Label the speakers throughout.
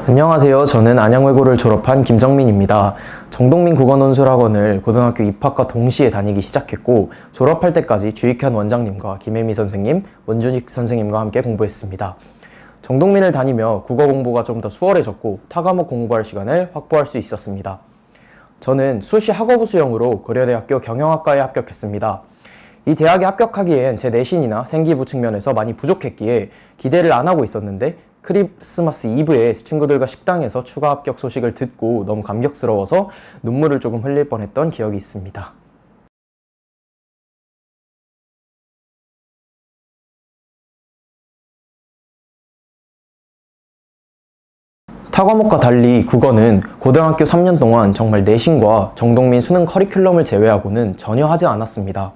Speaker 1: 안녕하세요. 저는 안양외고를 졸업한 김정민입니다. 정동민 국어논술학원을 고등학교 입학과 동시에 다니기 시작했고, 졸업할 때까지 주익현 원장님과 김혜미 선생님, 원준익 선생님과 함께 공부했습니다. 정동민을 다니며 국어 공부가 좀 더 수월해졌고 타과목 공부할 시간을 확보할 수 있었습니다. 저는 수시 학업부 수영으로 고려대학교 경영학과에 합격했습니다. 이 대학에 합격하기엔 제 내신이나 생기부 측면에서 많이 부족했기에 기대를 안 하고 있었는데, 크리스마스 이브에 친구들과 식당에서 추가 합격 소식을 듣고 너무 감격스러워서 눈물을 조금 흘릴 뻔했던 기억이 있습니다. 타과목과 달리 국어는 고등학교 3년 동안 정말 내신과 정동민 수능 커리큘럼을 제외하고는 전혀 하지 않았습니다.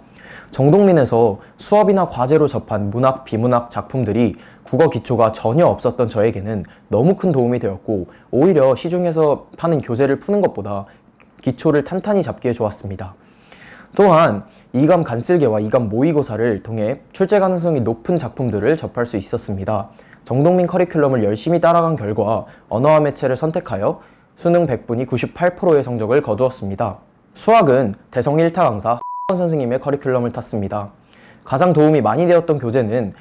Speaker 1: 정동민에서 수업이나 과제로 접한 문학, 비문학 작품들이 국어 기초가 전혀 없었던 저에게는 너무 큰 도움이 되었고, 오히려 시중에서 파는 교재를 푸는 것보다 기초를 탄탄히 잡기에 좋았습니다. 또한 이감 간쓸개와 이감 모의고사를 통해 출제 가능성이 높은 작품들을 접할 수 있었습니다. 정동민 커리큘럼을 열심히 따라간 결과 언어와 매체를 선택하여 수능 100분이 98%의 성적을 거두었습니다. 수학은 대성 1타 강사 선생님의 커리큘럼을 탔습니다. 가장 도움이 많이 되었던 교재는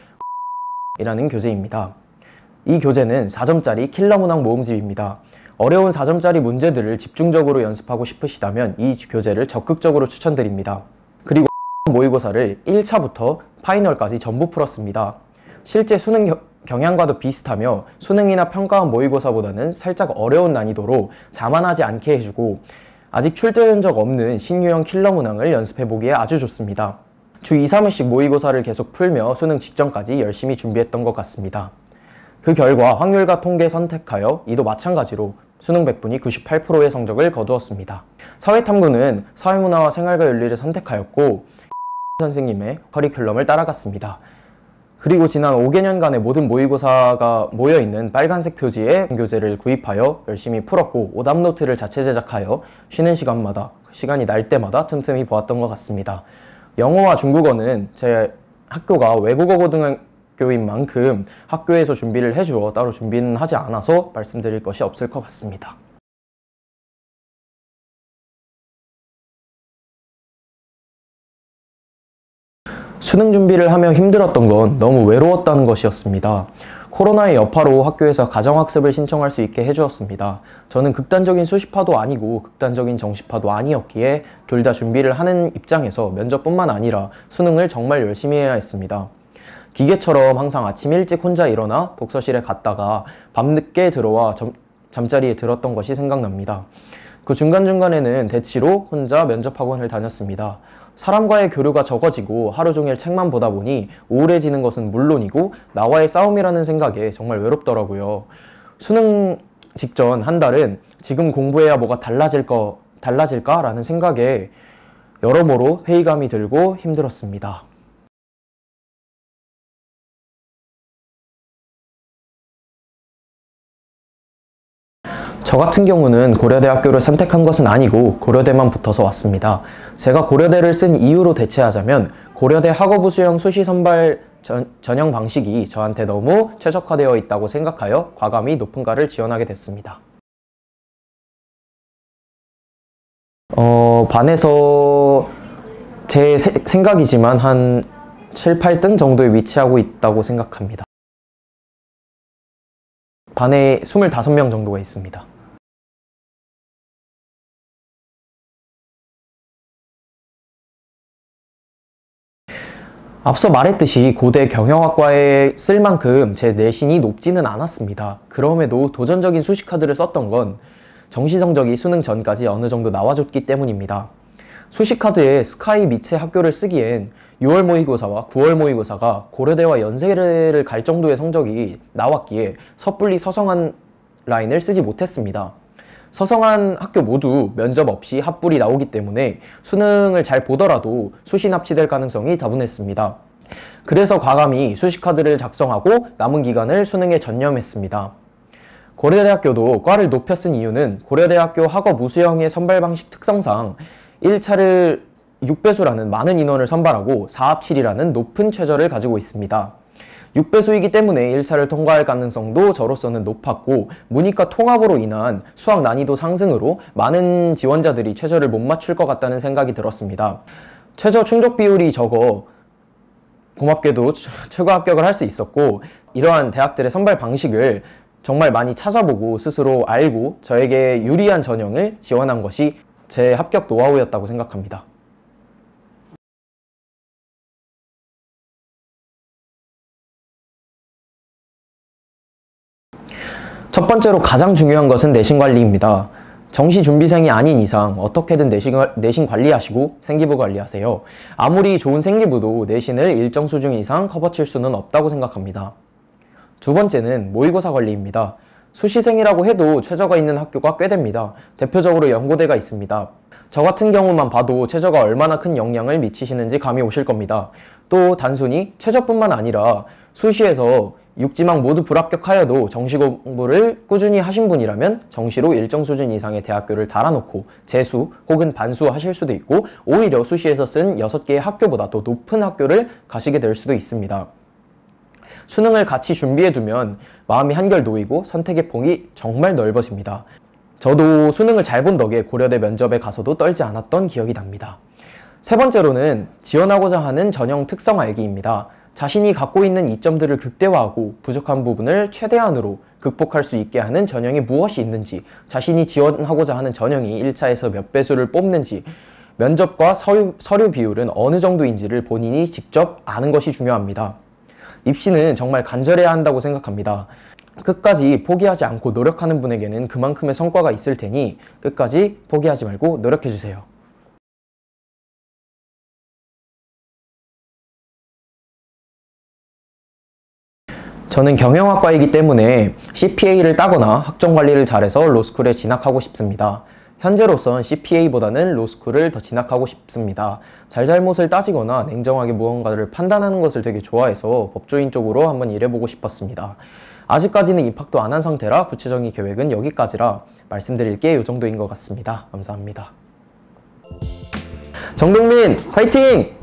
Speaker 1: 이라는 교재입니다. 이 교재는 4점짜리 킬러 문항 모음집입니다. 어려운 4점짜리 문제들을 집중적으로 연습하고 싶으시다면 이 교재를 적극적으로 추천드립니다. 그리고 모의고사를 1차부터 파이널까지 전부 풀었습니다. 실제 수능 경향과도 비슷하며 수능이나 평가원 모의고사보다는 살짝 어려운 난이도로 자만하지 않게 해주고, 아직 출제된 적 없는 신유형 킬러 문항을 연습해보기에 아주 좋습니다. 주 2, 3회씩 모의고사를 계속 풀며 수능 직전까지 열심히 준비했던 것 같습니다. 그 결과 확률과 통계 선택하여 이도 마찬가지로 수능 100분이 98%의 성적을 거두었습니다. 사회탐구는 사회문화와 생활과 윤리를 선택하였고 선생님의 커리큘럼을 따라갔습니다. 그리고 지난 5개년간의 모든 모의고사가 모여있는 빨간색 표지의 교재를 구입하여 열심히 풀었고, 오답노트를 자체 제작하여 쉬는 시간마다, 시간이 날 때마다 틈틈이 보았던 것 같습니다. 영어와 중국어는 제 학교가 외국어 고등학교인 만큼 학교에서 준비를 해주어 따로 준비는 하지 않아서 말씀드릴 것이 없을 것 같습니다. 수능 준비를 하며 힘들었던 건 너무 외로웠다는 것이었습니다. 코로나의 여파로 학교에서 가정학습을 신청할 수 있게 해주었습니다. 저는 극단적인 수시파도 아니고 극단적인 정시파도 아니었기에 둘 다 준비를 하는 입장에서 면접뿐만 아니라 수능을 정말 열심히 해야 했습니다. 기계처럼 항상 아침 일찍 혼자 일어나 독서실에 갔다가 밤늦게 들어와 잠자리에 들었던 것이 생각납니다. 그 중간중간에는 대치로 혼자 면접학원을 다녔습니다. 사람과의 교류가 적어지고 하루 종일 책만 보다 보니 우울해지는 것은 물론이고 나와의 싸움이라는 생각에 정말 외롭더라고요. 수능 직전 한 달은 지금 공부해야 뭐가 달라질까라는 생각에 여러모로 회의감이 들고 힘들었습니다. 저 같은 경우는 고려대학교를 선택한 것은 아니고 고려대만 붙어서 왔습니다. 제가 고려대를 쓴 이유로 대체하자면 고려대 학업부 수영 수시 선발 전형 방식이 저한테 너무 최적화되어 있다고 생각하여 과감히 높은과를 지원하게 됐습니다. 반에서 제 생각이지만 한 7, 8등 정도에 위치하고 있다고 생각합니다. 반에 25명 정도가 있습니다. 앞서 말했듯이 고대 경영학과에 쓸 만큼 제 내신이 높지는 않았습니다. 그럼에도 도전적인 수시 카드를 썼던 건 정시 성적이 수능 전까지 어느 정도 나와줬기 때문입니다. 수시 카드에 스카이 밑에 학교를 쓰기엔 6월 모의고사와 9월 모의고사가 고려대와 연세를 갈 정도의 성적이 나왔기에 섣불리 서성한 라인을 쓰지 못했습니다. 서성한 학교 모두 면접 없이 합불이 나오기 때문에 수능을 잘 보더라도 수시 납치될 가능성이 다분했습니다. 그래서 과감히 수시 카드를 작성하고 남은 기간을 수능에 전념했습니다. 고려대학교도 과를 높여 쓴 이유는 고려대학교 학업 우수형의 선발 방식 특성상 1차를 6배수라는 많은 인원을 선발하고 4합7이라는 높은 최저를 가지고 있습니다. 6배수이기 때문에 1차를 통과할 가능성도 저로서는 높았고, 문이과 통합으로 인한 수학 난이도 상승으로 많은 지원자들이 최저를 못 맞출 것 같다는 생각이 들었습니다. 최저 충족 비율이 적어 고맙게도 추가 합격을 할 수 있었고, 이러한 대학들의 선발 방식을 정말 많이 찾아보고 스스로 알고 저에게 유리한 전형을 지원한 것이 제 합격 노하우였다고 생각합니다. 첫 번째로 가장 중요한 것은 내신 관리입니다. 정시 준비생이 아닌 이상 어떻게든 내신 관리하시고 생기부 관리하세요. 아무리 좋은 생기부도 내신을 일정 수준 이상 커버칠 수는 없다고 생각합니다. 두 번째는 모의고사 관리입니다. 수시생이라고 해도 최저가 있는 학교가 꽤 됩니다. 대표적으로 연고대가 있습니다. 저 같은 경우만 봐도 최저가 얼마나 큰 영향을 미치시는지 감이 오실 겁니다. 또 단순히 최저뿐만 아니라 수시에서 6지망 모두 불합격하여도 정시 공부를 꾸준히 하신 분이라면 정시로 일정 수준 이상의 대학교를 달아놓고 재수 혹은 반수 하실 수도 있고, 오히려 수시에서 쓴 6개의 학교보다 더 높은 학교를 가시게 될 수도 있습니다. 수능을 같이 준비해두면 마음이 한결 놓이고 선택의 폭이 정말 넓어집니다. 저도 수능을 잘 본 덕에 고려대 면접에 가서도 떨지 않았던 기억이 납니다. 세 번째로는 지원하고자 하는 전형 특성 알기입니다. 자신이 갖고 있는 이점들을 극대화하고 부족한 부분을 최대한으로 극복할 수 있게 하는 전형이 무엇이 있는지, 자신이 지원하고자 하는 전형이 1차에서 몇 배수를 뽑는지, 면접과 서류 비율은 어느 정도인지를 본인이 직접 아는 것이 중요합니다. 입시는 정말 간절해야 한다고 생각합니다. 끝까지 포기하지 않고 노력하는 분에게는 그만큼의 성과가 있을 테니 끝까지 포기하지 말고 노력해주세요. 저는 경영학과이기 때문에 CPA를 따거나 학점관리를 잘해서 로스쿨에 진학하고 싶습니다. 현재로선 CPA보다는 로스쿨을 더 진학하고 싶습니다. 잘잘못을 따지거나 냉정하게 무언가를 판단하는 것을 되게 좋아해서 법조인 쪽으로 한번 일해보고 싶었습니다. 아직까지는 입학도 안 한 상태라 구체적인 계획은 여기까지라 말씀드릴 게 이 정도인 것 같습니다. 감사합니다. 정동민 화이팅!